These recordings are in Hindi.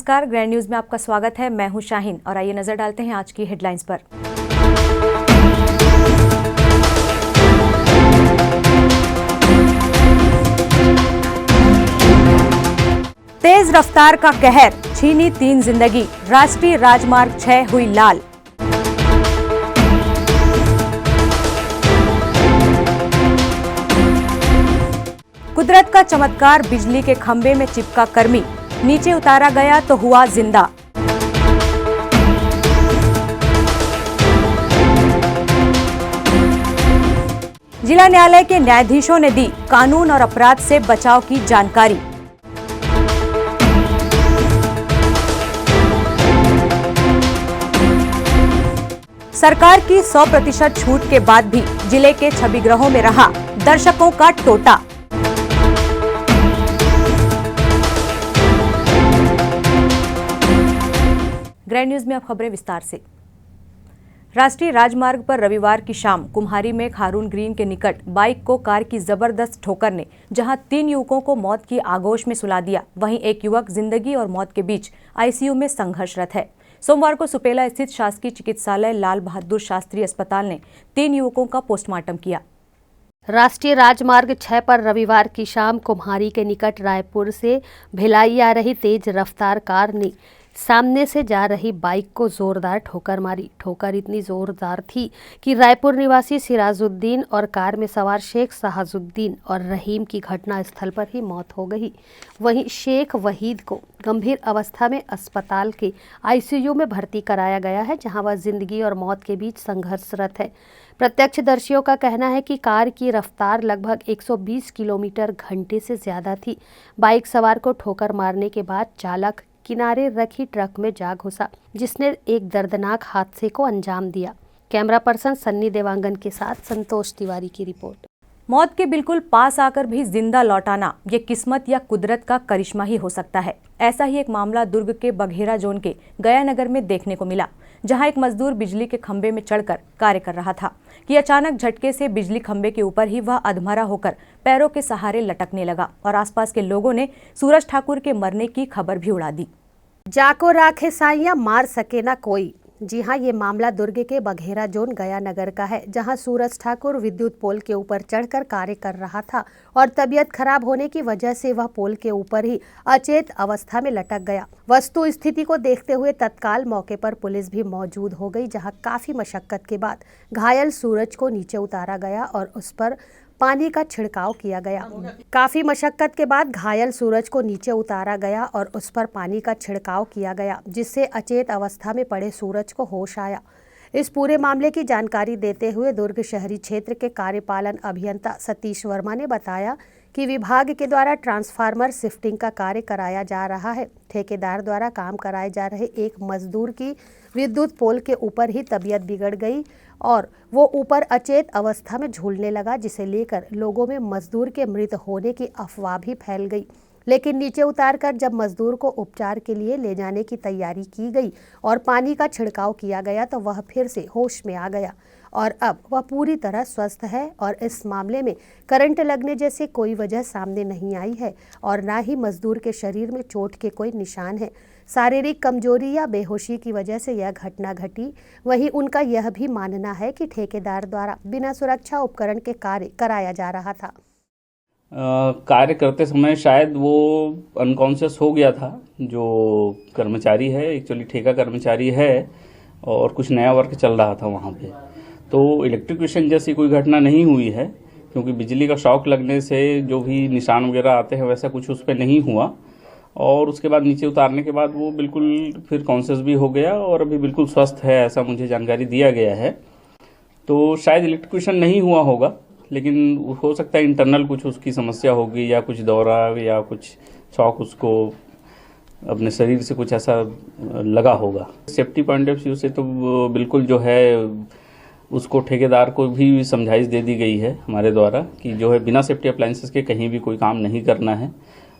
नमस्कार, ग्रैंड न्यूज में आपका स्वागत है। मैं हूं शाहीन और आइए नजर डालते हैं आज की हेडलाइंस पर। तेज रफ्तार का कहर, छीनी 3 जिंदगी, राष्ट्रीय राजमार्ग 6 हुई लाल। कुदरत का चमत्कार, बिजली के खंभे में चिपका कर्मी, नीचे उतारा गया तो हुआ जिंदा। जिला न्यायालय के न्यायाधीशों ने दी कानून और अपराध से बचाव की जानकारी। सरकार की 100% छूट के बाद भी जिले के छविगृहों में रहा दर्शकों का टोटा। ग्रैंड न्यूज में अब खबरें विस्तार से। राष्ट्रीय राजमार्ग पर रविवार की शाम कुम्हारी में खारून ग्रीन के निकट बाइक को कार की जबरदस्त ठोकर ने जहां 3 युवकों को मौत की आगोश में सुला दिया, वहीं एक युवक जिंदगी और मौत के बीच आईसीयू में संघर्षरत है। सोमवार को सुपेला स्थित शासकीय चिकित्सालय लाल बहादुर शास्त्री अस्पताल ने 3 युवकों का पोस्टमार्टम किया। राष्ट्रीय राजमार्ग 6 पर रविवार की शाम कुम्हारी के निकट रायपुर से भिलाई आ रही तेज रफ्तार कार ने सामने से जा रही बाइक को जोरदार ठोकर मारी। ठोकर इतनी जोरदार थी कि रायपुर निवासी सिराजुद्दीन और कार में सवार शेख शाहजुद्दीन और रहीम की घटनास्थल पर ही मौत हो गई। वहीं शेख वहीद को गंभीर अवस्था में अस्पताल के आईसीयू में भर्ती कराया गया है, जहां वह जिंदगी और मौत के बीच संघर्षरत है। प्रत्यक्षदर्शियों का कहना है कि कार की रफ्तार लगभग 120 किलोमीटर घंटे से ज्यादा थी। बाइक सवार को ठोकर मारने के बाद चालक किनारे रखी ट्रक में जा घुसा, जिसने एक दर्दनाक हादसे को अंजाम दिया। कैमरा पर्सन सन्नी देवांगन के साथ संतोष तिवारी की रिपोर्ट। मौत के बिल्कुल पास आकर भी जिंदा लौटाना ये किस्मत या कुदरत का करिश्मा ही हो सकता है। ऐसा ही एक मामला दुर्ग के बघेरा जोन के गयानगर में देखने को मिला, जहां एक मजदूर बिजली के खंभे में चढ़कर कार्य कर रहा था कि अचानक झटके से बिजली खंभे के ऊपर ही वह अधमरा होकर पैरों के सहारे लटकने लगा और आसपास के लोगों ने सूरज ठाकुर के मरने की खबर भी उड़ा दी। जाको राखे साइया मार सके ना कोई। जी हां, ये मामला दुर्ग के बघेरा जोन गयानगर का है, जहां सूरज ठाकुर विद्युत पोल के ऊपर चढ़कर कार्य कर रहा था और तबीयत खराब होने की वजह से वह पोल के ऊपर ही अचेत अवस्था में लटक गया। वस्तु स्थिति को देखते हुए तत्काल मौके पर पुलिस भी मौजूद हो गई, जहां काफी मशक्कत के बाद घायल सूरज को नीचे उतारा गया और उस पर पानी का छिड़काव किया गया। काफी मशक्कत के बाद घायल सूरज को नीचे उतारा गया और उस पर पानी का छिड़काव किया गया, जिससे अचेत अवस्था में पड़े सूरज को होश आया। इस पूरे मामले की जानकारी देते हुए दुर्ग शहरी क्षेत्र के कार्यपालन अभियंता सतीश वर्मा ने बताया कि विभाग के द्वारा ट्रांसफार्मर शिफ्टिंग का कार्य कराया जा रहा है। ठेकेदार द्वारा काम कराए जा रहे एक मजदूर की विद्युत पोल के ऊपर ही तबीयत बिगड़ गई और वो ऊपर अचेत अवस्था में झूलने लगा, जिसे लेकर लोगों में मजदूर के मृत होने की अफवाह भी फैल गई। लेकिन नीचे उतारकर जब मजदूर को उपचार के लिए ले जाने की तैयारी की गई और पानी का छिड़काव किया गया तो वह फिर से होश में आ गया और अब वह पूरी तरह स्वस्थ है और इस मामले में करंट लगने जैसे कोई वजह सामने नहीं आई है और ना ही मजदूर के शरीर में चोट के कोई निशान है। शारीरिक कमजोरी या बेहोशी की वजह से यह घटना घटी। वहीं उनका यह भी मानना है कि ठेकेदार द्वारा बिना सुरक्षा उपकरण के कार्य कराया जा रहा था। कार्य करते समय शायद वो अनकॉन्शियस हो गया था। जो कर्मचारी है, एक्चुअली ठेका कर्मचारी है और कुछ नया वर्क चल रहा था वहाँ पे, तो इलेक्ट्रिक्यूशन जैसी कोई घटना नहीं हुई है, क्योंकि बिजली का शॉक लगने से जो भी निशान वगैरह आते हैं वैसा कुछ उस पर नहीं हुआ। और उसके बाद नीचे उतारने के बाद वो बिल्कुल फिर कॉन्शियस भी हो गया और अभी बिल्कुल स्वस्थ है, ऐसा मुझे जानकारी दिया गया है। तो शायद इलेक्ट्रिक्यूशन नहीं हुआ होगा, लेकिन हो सकता है इंटरनल कुछ उसकी समस्या होगी या कुछ दौरा या कुछ शॉक उसको अपने शरीर से कुछ ऐसा लगा होगा। सेफ्टी पॉइंट ऑफ व्यू से तो बिल्कुल जो है उसको ठेकेदार को भी समझाइश दे दी गई है हमारे द्वारा कि जो है बिना सेफ्टी अप्लायंसेस के कहीं भी कोई काम नहीं करना है।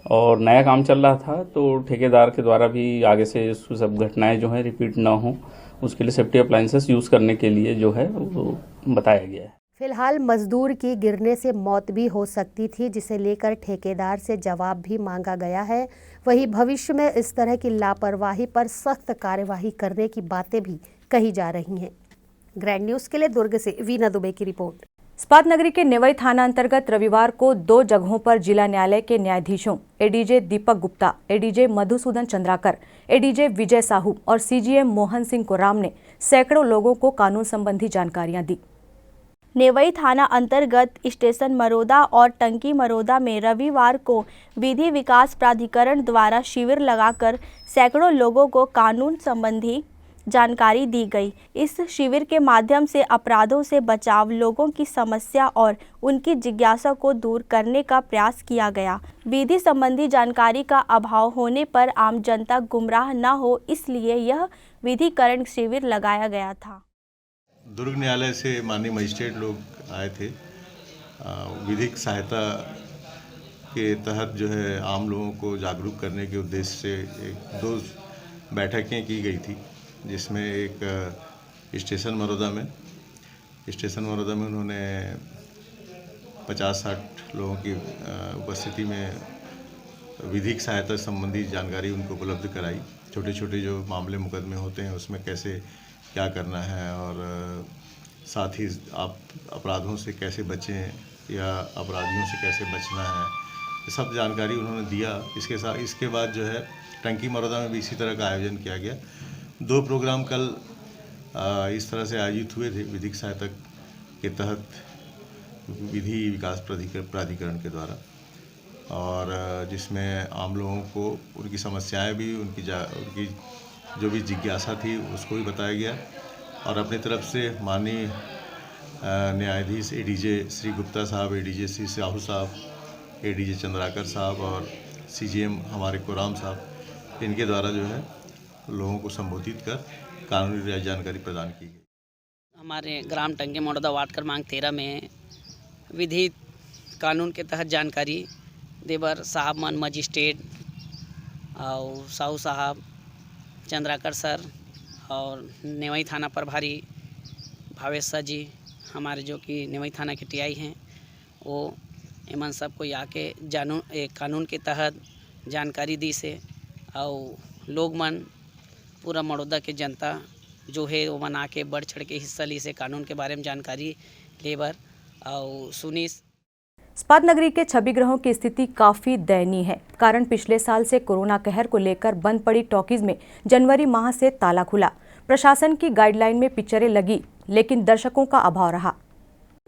और नया काम चल रहा था तो ठेकेदार के द्वारा भी आगे से सब घटनाएं जो है रिपीट ना हो, उसके लिए सेफ्टी अप्लायंसेस यूज़ करने के लिए जो है वो बताया गया है। फिलहाल मजदूर की गिरने से मौत भी हो सकती थी, जिसे लेकर ठेकेदार से जवाब भी मांगा गया है। वहीं भविष्य में इस तरह की लापरवाही पर सख्त कार्यवाही करने की बातें भी कही जा रही हैं। ग्रैंड न्यूज़ के लिए दुर्ग से वीना दुबे की रिपोर्ट। इस्पात नगरी के नेवई थाना अंतर्गत रविवार को 2 जगहों पर जिला न्यायालय के न्यायाधीशों ADJ Deepak Gupta, ADJ Madhusudan Chandrakar, ADJ विजय साहू और सीजीएम मोहन सिंह कोराम ने सैकड़ों लोगों को कानून संबंधी जानकारियां दी। नेवई थाना अंतर्गत स्टेशन मरोदा और टंकी मरोदा में रविवार को विधि विकास प्राधिकरण द्वारा शिविर लगाकर सैकड़ों लोगों को कानून संबंधी जानकारी दी गई। इस शिविर के माध्यम से अपराधों से बचाव, लोगों की समस्या और उनकी जिज्ञासा को दूर करने का प्रयास किया गया। विधि संबंधी जानकारी का अभाव होने पर आम जनता गुमराह न हो, इसलिए यह विधिकरण शिविर लगाया गया था। दुर्ग न्यायालय से माननीय मजिस्ट्रेट लोग आए थे। विधिक सहायता के तहत जो है आम लोगों को जागरूक करने के उद्देश्य से 2 बैठकें की गई थी, जिसमें एक स्टेशन मरोदा में उन्होंने 50-60 लोगों की उपस्थिति में विधिक सहायता संबंधी जानकारी उनको उपलब्ध कराई। छोटे छोटे जो मामले मुकदमे होते हैं उसमें कैसे क्या करना है और साथ ही आप अपराधों से कैसे बचें या अपराधियों से कैसे बचना है, ये सब जानकारी उन्होंने दिया। इसके बाद जो है टंकी मरोदा में भी इसी तरह का आयोजन किया गया। 2 प्रोग्राम कल इस तरह से आयोजित हुए थे विधिक सहायता के तहत विधि विकास प्राधिकरण के द्वारा, और जिसमें आम लोगों को उनकी समस्याएं भी, उनकी जो भी जिज्ञासा थी उसको भी बताया गया। और अपनी तरफ से माननीय न्यायाधीश एडीजे श्री गुप्ता साहब, एडीजे श्री साहू साहब, एडीजे चंद्राकर साहब और सीजीएम हमारे कोराम साहब, इनके द्वारा जो है लोगों को संबोधित कर कानूनी जानकारी प्रदान की गई। हमारे ग्राम टंकी मरोदा वार्ड क्रमांक 13 में विधि कानून के तहत जानकारी देवर साहब मन, मजिस्ट्रेट और साहू साहब, चंद्राकर सर और नेवई थाना प्रभारी भावेश सर जी, हमारे जो कि नेवई थाना के टीआई हैं, वो एमन सबको आके कानून के तहत जानकारी दी से और लोग मन पूरा मरोदा के जनता जो है वो मन आके बढ़ चढ़ के हिस्सा ली से कानून के बारे में जानकारी लेबर और सुनी। इस्पात नगरी के छवि गृहों की स्थिति काफी दयनीय है। कारण पिछले साल से कोरोना कहर को लेकर बंद पड़ी टॉकीज में जनवरी माह से ताला खुला। प्रशासन की गाइडलाइन में पिक्चरें लगी, लेकिन दर्शकों का अभाव रहा।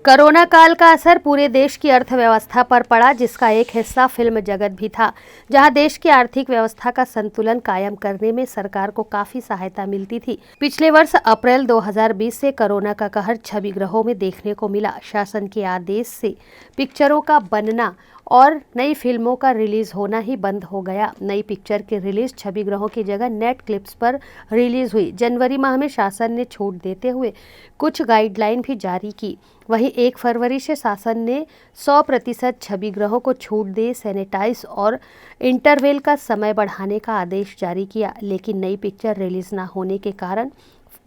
कोरोना काल का असर पूरे देश की अर्थव्यवस्था पर पड़ा, जिसका एक हिस्सा फिल्म जगत भी था, जहां देश की आर्थिक व्यवस्था का संतुलन कायम करने में सरकार को काफी सहायता मिलती थी। पिछले वर्ष अप्रैल 2020 से कोरोना का कहर छवि गृहों में देखने को मिला। शासन के आदेश से पिक्चरों का बनना और नई फिल्मों का रिलीज होना ही बंद हो गया। नई पिक्चर की रिलीज छवि गृहों की जगह नेट क्लिप्स पर रिलीज हुई। जनवरी माह में शासन ने छूट देते हुए कुछ गाइडलाइन भी जारी की। वहीं 1 फरवरी से शासन ने 100% छवि गृहों को छूट दे सैनिटाइज और इंटरवेल का समय बढ़ाने का आदेश जारी किया। लेकिन नई पिक्चर रिलीज न होने के कारण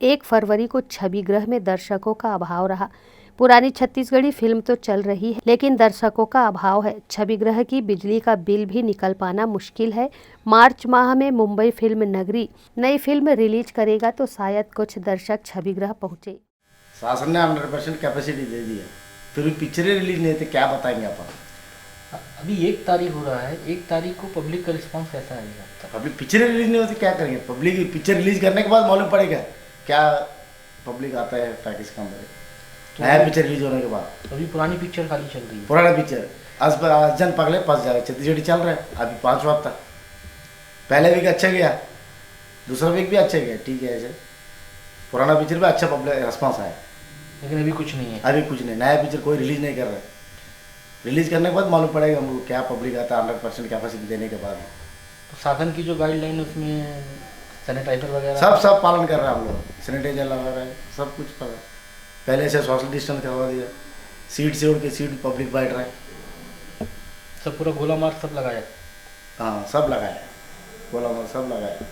1 फरवरी को छवि गृह में दर्शकों का अभाव रहा। पुरानी छत्तीसगढ़ी फिल्म तो चल रही है, लेकिन दर्शकों का अभाव है। छवि गृह की बिजली का बिल भी निकल पाना मुश्किल है। मार्च माह में मुंबई फिल्म नगरी नई फिल्म रिलीज करेगा तो शायद कुछ दर्शक छवि गृह पहुंचे। शासन ने 100% कैपेसिटी दे दी है, फिर भी पिक्चरें रिलीज नहीं थे, क्या बताएंगे अपन। अभी 1 तारीख हो रहा है, 1 तारीख को पब्लिक का रिस्पांस कैसा आएगा? अभी पिक्चरें रिलीज नहीं होती, क्या करेंगे? पब्लिक पिक्चर रिलीज करने के बाद मालूम पड़ेगा क्या पब्लिक आता है पैकेज के अंदर। नया पिक्चर रिलीज होने के बाद अभी पुरानी पिक्चर खाली चल रही है। पुराना पिक्चर आज जन पगले फंस जाए, छत्तीसगढ़ी चल रहा है अभी 5 हफ्ता। पहले वीक अच्छा गया, दूसरा वीक भी अच्छा गया, ठीक है। ऐसे पुराना पिक्चर भी अच्छा पब्लिक रिस्पांस आया, लेकिन अभी कुछ नहीं है। अभी कुछ नहीं, नया पिक्चर कोई रिलीज नहीं कर रहा है। रिलीज करने के बाद मालूम पड़ेगा हमको क्या पब्लिक आता है 100% कैपेसिटी देने के बाद। तो शासन की जो गाइडलाइन उसमें सैनिटाइजर वगैरह सब पालन कर रहे हैं हम लोग, सैनिटाइजर लगा रहे हैं, सब कुछ कर रहे हैं। पहले से सोशल डिस्टेंस करवा दिया, सीट से उड़ के सीट पब्लिक बैठ रहे हैं। सब पूरा गोला मार्क सब लगाया। हाँ सब लगाया, गोला मार्क सब लगाया।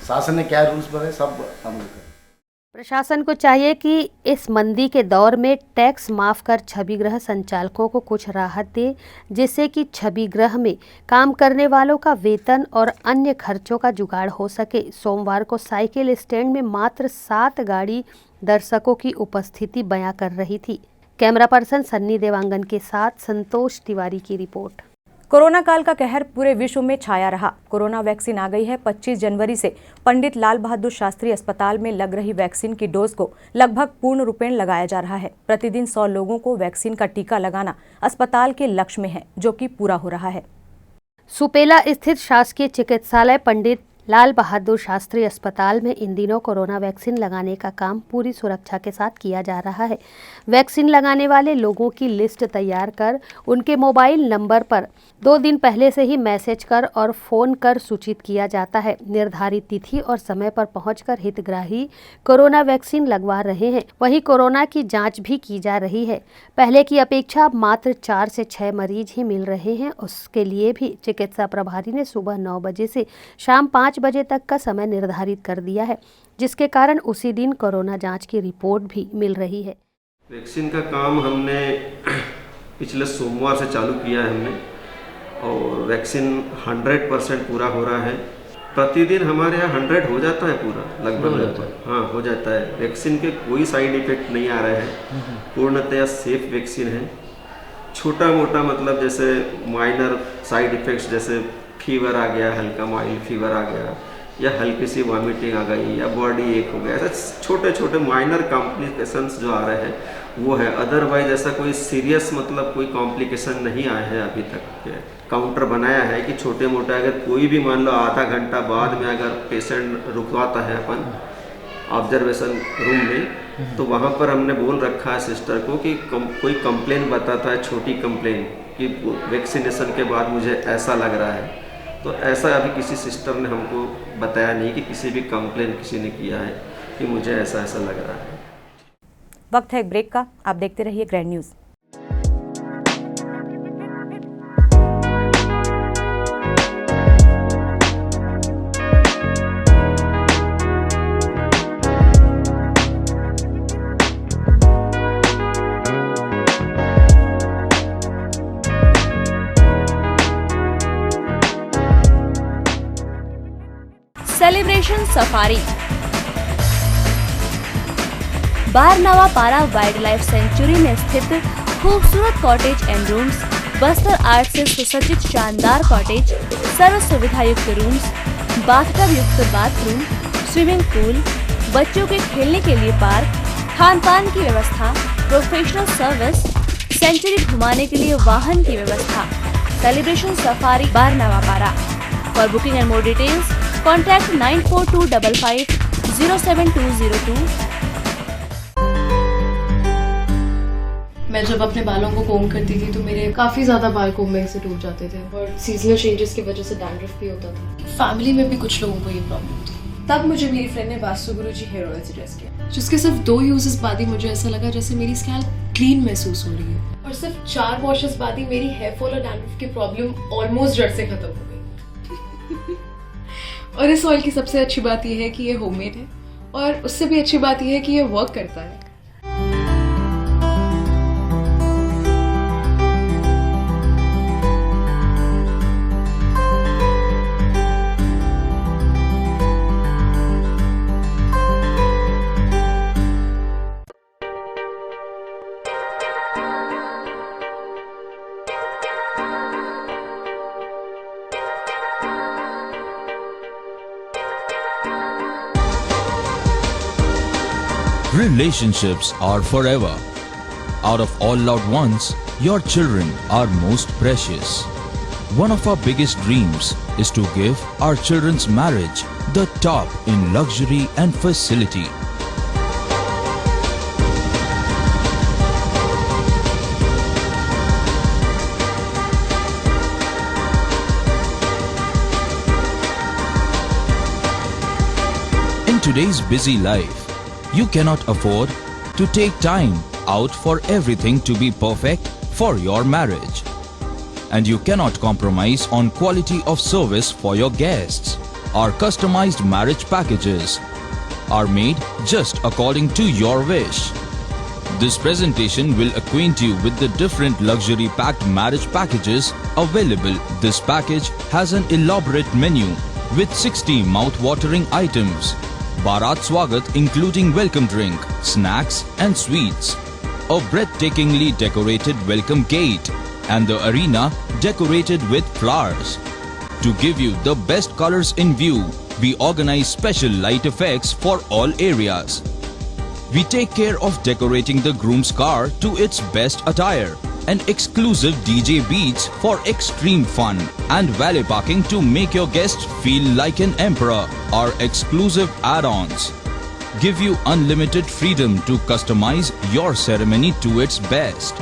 शासन ने क्या रूल्स बनाए सब हम लोग प्रशासन को चाहिए कि इस मंदी के दौर में टैक्स माफ कर छवि गृह संचालकों को कुछ राहत दे, जिससे कि छवि गृह में काम करने वालों का वेतन और अन्य खर्चों का जुगाड़ हो सके। सोमवार को साइकिल स्टैंड में मात्र 7 गाड़ी दर्शकों की उपस्थिति बयां कर रही थी। कैमरा पर्सन सन्नी देवांगन के साथ संतोष तिवारी की रिपोर्ट। कोरोना काल का कहर पूरे विश्व में छाया रहा। कोरोना वैक्सीन आ गई है। 25 जनवरी से पंडित लाल बहादुर शास्त्री अस्पताल में लग रही वैक्सीन की डोज को लगभग पूर्ण रूपेण लगाया जा रहा है। प्रतिदिन 100 लोगों को वैक्सीन का टीका लगाना अस्पताल के लक्ष्य में है, जो कि पूरा हो रहा है। सुपेला स्थित शासकीय चिकित्सालय पंडित लाल बहादुर शास्त्री अस्पताल में इन दिनों कोरोना वैक्सीन लगाने का काम पूरी सुरक्षा के साथ किया जा रहा है। वैक्सीन लगाने वाले लोगों की लिस्ट तैयार कर उनके मोबाइल नंबर पर 2 दिन पहले से ही मैसेज कर और फ़ोन कर सूचित किया जाता है। निर्धारित तिथि और समय पर पहुंचकर हितग्राही कोरोना वैक्सीन लगवा रहे हैं। वहीं कोरोना की जाँच भी की जा रही है। पहले की अपेक्षा मात्र 4 से 6 मरीज ही मिल रहे हैं। उसके लिए भी चिकित्सा प्रभारी ने सुबह 9 बजे से शाम 5 बजे तक का समय निर्धारित कर दिया है, जिसके कारण उसी दिन कोरोना जांच की रिपोर्ट भी मिल रही है। वैक्सीन का काम हमने पिछले सोमवार से चालू किया है हमने, और वैक्सीन 100% पूरा हो रहा है। प्रतिदिन हमारे यहाँ 100 हो जाता है पूरा, लगभग हाँ हो जाता है। वैक्सीन के कोई साइड इफेक्ट नहीं आ रहे हैं, पूर्णतया सेफ वैक्सीन है। छोटा मोटा मतलब जैसे माइनर साइड इफेक्ट्स, जैसे फीवर आ गया, हल्का माइल्ड फीवर आ गया, या हल्की सी वॉमिटिंग आ गई, या बॉडी एक हो गया, ऐसे छोटे छोटे माइनर कॉम्प्लिकेशंस जो आ रहे हैं वो है। अदरवाइज ऐसा कोई सीरियस मतलब कोई कॉम्प्लिकेशन नहीं आए हैं अभी तक। काउंटर बनाया है कि छोटे मोटे अगर कोई भी मान लो आधा घंटा बाद में अगर पेशेंट रुकवाता है अपन ऑब्जर्वेशन रूम में, तो वहाँ पर हमने बोल रखा है सिस्टर को कि कोई कंप्लेन बताता है, छोटी कंप्लेन कि वैक्सीनेशन के बाद मुझे ऐसा लग रहा है। तो ऐसा अभी किसी सिस्टर ने हमको बताया नहीं कि किसी भी कंप्लेन किसी ने किया है कि मुझे ऐसा ऐसा लग रहा है। वक्त है एक ब्रेक का। आप देखते रहिए ग्रैंड न्यूज़। सेलिब्रेशन सफारी बारनावा पारा वाइल्ड लाइफ सेंचुरी में स्थित खूबसूरत cottage and rooms, Bastar art से सुसज्जित शानदार कॉटेज, सर्व सुविधा युक्त रूम्स, बाथटब युक्त बाथरूम, स्विमिंग पूल, बच्चों के खेलने के लिए पार्क, खान पान की व्यवस्था, प्रोफेशनल सर्विस, सेंचुरी घुमाने के लिए वाहन की व्यवस्था। सेलिब्रेशन सफारी बारनावा पारा। For booking and more details contact 9425507202। मैं जब अपने बालों को कोम करती थी तो मेरे काफ़ी ज़्यादा बाल कोम्बिंग से टूट जाते थे, और सीजनल चेंजेस की वजह से डैंड्रफ भी होता था। फैमिली में भी कुछ लोगों को ये प्रॉब्लम थी। तब मुझे मेरी फ्रेंड ने वास्तु गुरुजी हेयर ऑयल सजेस्ट किया, जिसके सिर्फ 2 यूजेस बाद ही मुझे ऐसा लगा जैसे मेरी स्कैल्प क्लीन महसूस हो रही है, और सिर्फ 4 वॉशेस बाद ही मेरी हेयर फॉल और डैंड्रफ की प्रॉब्लम ऑलमोस्ट जड़ से खत्म हो गई। और इस ऑयल की सबसे अच्छी बात यह है कि ये होममेड है, और उससे भी अच्छी बात यह है कि ये वर्क करता है। Relationships are forever. Out of all loved ones, your children are most precious. One of our biggest dreams is to give our children's marriage the top in luxury and facility. In today's busy life, you cannot afford to take time out for everything to be perfect for your marriage. And you cannot compromise on quality of service for your guests. Our customized marriage packages are made just according to your wish. This presentation will acquaint you with the different luxury packed marriage packages available. This package has an elaborate menu with 60 mouth-watering items. Bharat Swagat including welcome drink, snacks and sweets. A breathtakingly decorated welcome gate and the arena decorated with flowers. To give you the best colors in view, we organize special light effects for all areas. We take care of decorating the groom's car to its best attire and exclusive DJ beats for extreme fun and valet parking to make your guests feel like an emperor. Our exclusive add-ons give you unlimited freedom to customize your ceremony to its best.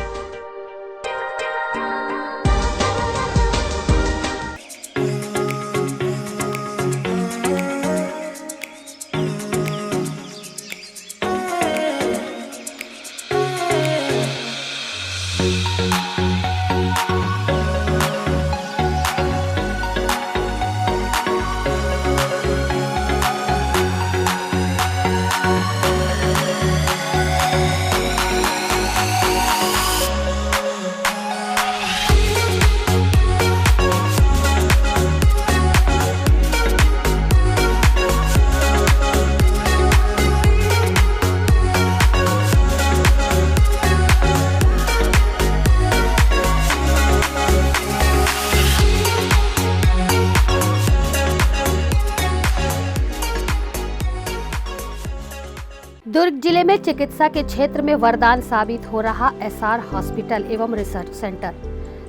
दुर्ग जिले में चिकित्सा के क्षेत्र में वरदान साबित हो रहा एसआर हॉस्पिटल एवं research centre.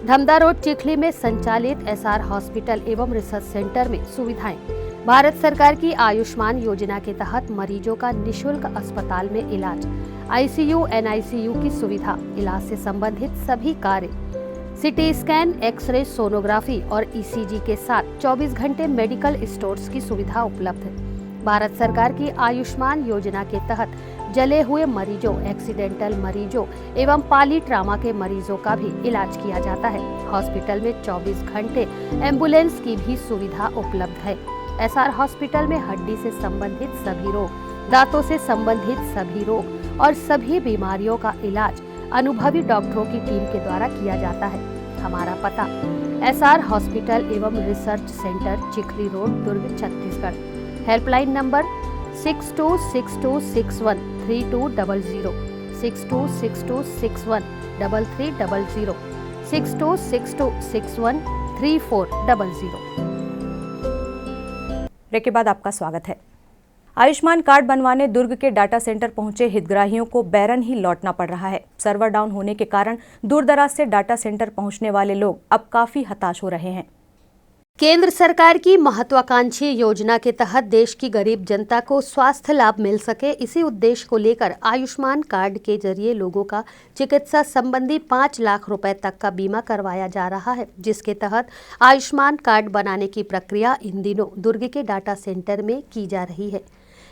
Dhamda road Chikhli में संचालित एसआर हॉस्पिटल एवं रिसर्च सेंटर में सुविधाएं भारत सरकार की आयुष्मान योजना के तहत मरीजों का निशुल्क अस्पताल में इलाज, आईसीयू एनआईसीयू की सुविधा, इलाज से संबंधित सभी कार्य, सिटी स्कैन, एक्सरे, सोनोग्राफी और ईसीजी के साथ 24 घंटे मेडिकल स्टोर्स की सुविधा उपलब्ध है। भारत सरकार की आयुष्मान योजना के तहत जले हुए मरीजों, एक्सीडेंटल मरीजों एवं पाली ट्रामा के मरीजों का भी इलाज किया जाता है। हॉस्पिटल में 24 घंटे एम्बुलेंस की भी सुविधा उपलब्ध है। एसआर हॉस्पिटल में हड्डी से संबंधित सभी रोग, दांतों से संबंधित सभी रोग और सभी बीमारियों का इलाज अनुभवी डॉक्टरों की टीम के द्वारा किया जाता है। हमारा पता एसआर हॉस्पिटल एवं research centre, Chikhli road, Durg, Chhattisgarh. Helpline number 6262613200, 6262613300, 6262613400। Break के बाद आपका स्वागत है। आयुष्मान कार्ड बनवाने दुर्ग के डाटा सेंटर पहुंचे हितग्राहियों को बैरन ही लौटना पड़ रहा है। सर्वर डाउन होने के कारण दूर-दराज से डाटा सेंटर पहुंचने वाले लोग अब काफी हताश हो रहे हैं। केंद्र सरकार की महत्वाकांक्षी योजना के तहत देश की गरीब जनता को स्वास्थ्य लाभ मिल सके, इसी उद्देश्य को लेकर आयुष्मान कार्ड के जरिए लोगों का चिकित्सा संबंधी 5 लाख रुपए तक का बीमा करवाया जा रहा है, जिसके तहत आयुष्मान कार्ड बनाने की प्रक्रिया इन दिनों दुर्ग के डाटा सेंटर में की जा रही है।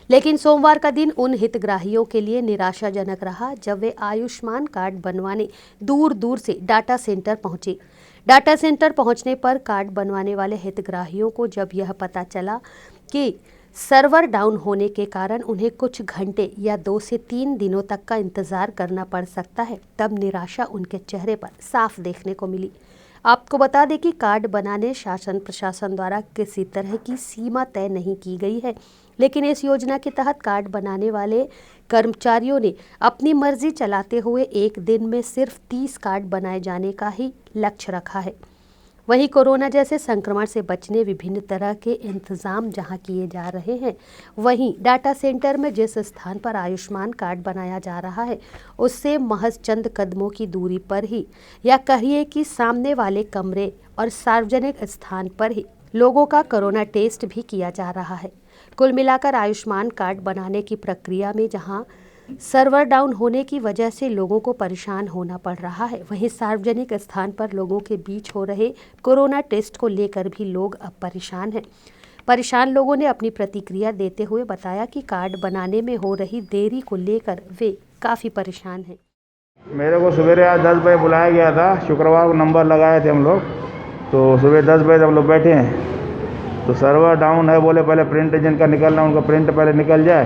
लेकिन सोमवार का दिन उन हितग्राहियों के लिए निराशाजनक रहा जब वे आयुष्मान कार्ड बनवाने दूर दूर से डाटा सेंटर पहुंचे। डाटा सेंटर पहुंचने पर कार्ड बनवाने वाले हितग्राहियों को जब यह पता चला कि सर्वर डाउन होने के कारण उन्हें कुछ घंटे या 2 से 3 दिनों तक का इंतज़ार करना पड़ सकता है, तब निराशा उनके चेहरे पर साफ देखने को मिली। आपको बता दें कि कार्ड बनाने शासन प्रशासन द्वारा किसी तरह की सीमा तय नहीं की गई है, लेकिन इस योजना के तहत कार्ड बनाने वाले कर्मचारियों ने अपनी मर्जी चलाते हुए एक दिन में सिर्फ 30 कार्ड बनाए जाने का ही लक्ष्य रखा है। वहीं कोरोना जैसे संक्रमण से बचने विभिन्न तरह के इंतजाम जहां किए जा रहे हैं, वहीं डाटा सेंटर में जिस स्थान पर आयुष्मान कार्ड बनाया जा रहा है उससे महज चंद कदमों की दूरी पर ही, या कहिए कि सामने वाले कमरे और सार्वजनिक स्थान पर ही लोगों का कोरोना टेस्ट भी किया जा रहा है। कुल मिलाकर आयुष्मान कार्ड बनाने की प्रक्रिया में जहां सर्वर डाउन होने की वजह से लोगों को परेशान होना पड़ रहा है, वहीं सार्वजनिक स्थान पर लोगों के बीच हो रहे कोरोना टेस्ट को लेकर भी लोग अब परेशान हैं। परेशान लोगों ने अपनी प्रतिक्रिया देते हुए बताया कि कार्ड बनाने में हो रही देरी को लेकर वे काफ़ी परेशान हैं। मेरे को सवेरे आज 10 बजे बुलाया गया था, शुक्रवार को नंबर लगाए थे हम लोग, तो सुबह 10 बजे हम लोग बैठे हैं तो सर्वर डाउन है, बोले पहले प्रिंट जिनका निकलना उनका प्रिंट पहले निकल जाए,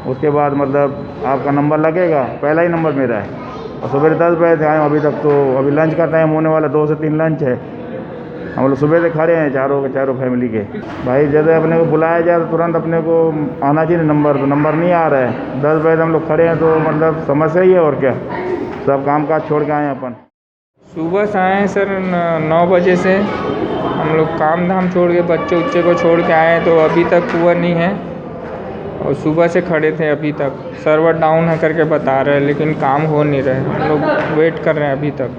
उसके बाद मतलब आपका नंबर लगेगा, पहला ही नंबर मेरा है। और सुबह 10 बजे से आए हूँ अभी तक, तो अभी लंच का टाइम होने वाला, 2 से 3 लंच है। हम लोग सुबह से खड़े हैं चारों फैमिली के। भाई जैसे अपने को बुलाया जाए तो तुरंत अपने को आना चाहिए नंबर, तो नंबर नहीं आ रहा है। 10 बजे से हम लोग खड़े हैं, तो मतलब समस्या ही है और क्या। सब काम काज छोड़ के आए हैं अपन। सुबह से आए हैं सर 9 बजे से। हम लोग काम धाम छोड़ के बच्चे को छोड़ के आए हैं, तो अभी तक हुआ नहीं है। और सुबह से खड़े थे अभी तक, सर्वर डाउन है करके बता रहे हैं, लेकिन काम हो नहीं रहा है। हम लोग वेट कर रहे हैं अभी तक।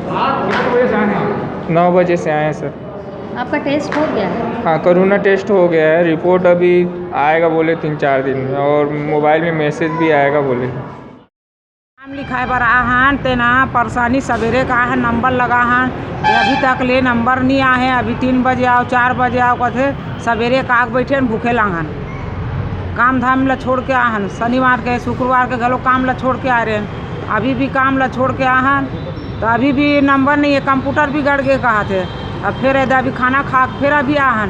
कितने बजे से आए हैं? 9 बजे से आए हैं सर। आपका टेस्ट हो गया है? हाँ, कोरोना टेस्ट हो गया है। रिपोर्ट अभी आएगा बोले 3-4 दिन में, और मोबाइल में मैसेज भी आएगा बोले। नाम लिखाए बर आ हन तेना परेशानी सवेरे का है, नंबर लगा हन, अभी तक ले नंबर नहीं आए हैं। अभी 3 बजे आओ 4 बजे आओ कहते, सवेरे काग बैठे भूखे लाहन। काम धाम ला छोड़ के आहन, शनिवार के शुक्रवार के घलो काम ला छोड़ के आ रहे हैं। अभी भी काम ला छोड़ के आहन, तो अभी भी नंबर नहीं है। कंप्यूटर भी गड़ गए कहा थे। अब फिर अभी खाना खा फिर अभी आहन।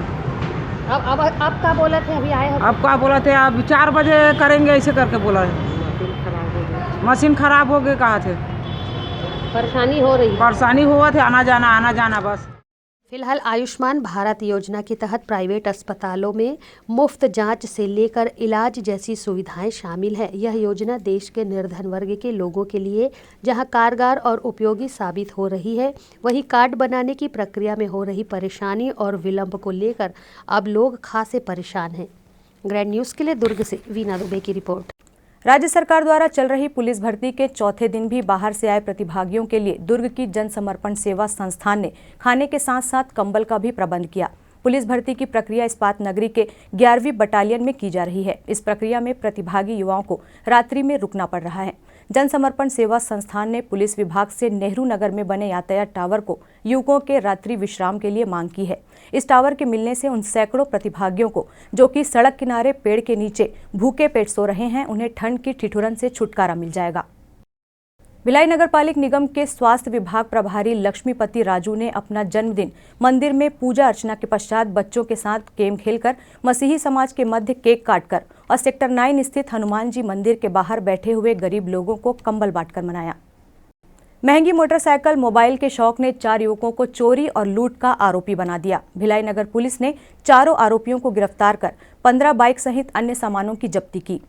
अब क्या बोला थे? अभी आए हो? अब क्या बोला थे? अब 4 बजे करेंगे ऐसे करके बोला है। मशीन खराब हो गई कहा थे। परेशानी हो रही है? परेशानी हुआ थे, आना जाना बस। फिलहाल आयुष्मान भारत योजना के तहत प्राइवेट अस्पतालों में मुफ्त जांच से लेकर इलाज जैसी सुविधाएं शामिल हैं। यह योजना देश के निर्धन वर्ग के लोगों के लिए जहां कारगर और उपयोगी साबित हो रही है, वहीं कार्ड बनाने की प्रक्रिया में हो रही परेशानी और विलंब को लेकर अब लोग खासे परेशान हैं। ग्रैंड न्यूज़ के लिए दुर्ग से वीना दुबे की रिपोर्ट। राज्य सरकार द्वारा चल रही पुलिस भर्ती के चौथे दिन भी बाहर से आए प्रतिभागियों के लिए दुर्ग की जन समर्पण सेवा संस्थान ने खाने के साथ साथ कंबल का भी प्रबंध किया। पुलिस भर्ती की प्रक्रिया इस्पात नगरी के 11वीं बटालियन में की जा रही है। इस प्रक्रिया में प्रतिभागी युवाओं को रात्रि में रुकना पड़ रहा है। जन समर्पण सेवा संस्थान ने पुलिस विभाग से नेहरू नगर में बने यातायात टावर को युवकों के रात्रि विश्राम के लिए मांग की है। इस टावर के मिलने से उन सैकड़ों प्रतिभागियों को जो कि सड़क किनारे पेड़ के नीचे भूखे पेट सो रहे हैं, उन्हें ठंड की ठिठुरन से छुटकारा मिल जाएगा। भिलाई नगर पालिक निगम के स्वास्थ्य विभाग प्रभारी लक्ष्मीपति राजू ने अपना जन्मदिन मंदिर में पूजा अर्चना के पश्चात बच्चों के साथ गेम खेलकर, मसीही समाज के मध्य केक काटकर और सेक्टर 9 स्थित हनुमान जी मंदिर के बाहर बैठे हुए गरीब लोगों को कंबल बांटकर मनाया। महंगी मोटरसाइकिल मोबाइल के शौक ने 4 युवकों को चोरी और लूट का आरोपी बना दिया। भिलाई नगर पुलिस ने चारों आरोपियों को गिरफ्तार कर 15 बाइक सहित अन्य सामानों की जब्ती की।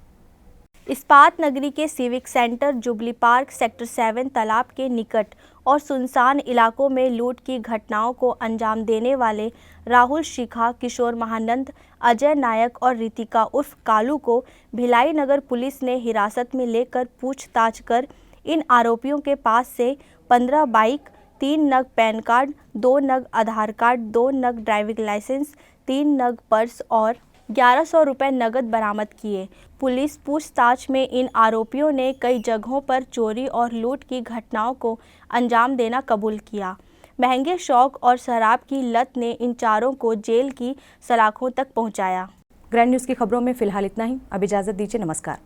इस्पात नगरी के civic centre, jubilee park, sector 7 तालाब के निकट और सुनसान इलाकों में लूट की घटनाओं को अंजाम देने वाले राहुल शिखा, किशोर महानंद, अजय नायक और रितिका उर्फ कालू को भिलाई नगर पुलिस ने हिरासत में लेकर पूछताछ कर इन आरोपियों के पास से 15 बाइक, 3 नग पैन कार्ड, 2 नग आधार कार्ड, 2 नग ड्राइविंग लाइसेंस, 3 नग पर्स और 1100 रुपये नकद बरामद किए। पुलिस पूछताछ में इन आरोपियों ने कई जगहों पर चोरी और लूट की घटनाओं को अंजाम देना कबूल किया। महंगे शौक और शराब की लत ने इन चारों को जेल की सलाखों तक पहुंचाया। ग्रैंड न्यूज़ की खबरों में फिलहाल इतना ही। अब इजाजत दीजिए, नमस्कार।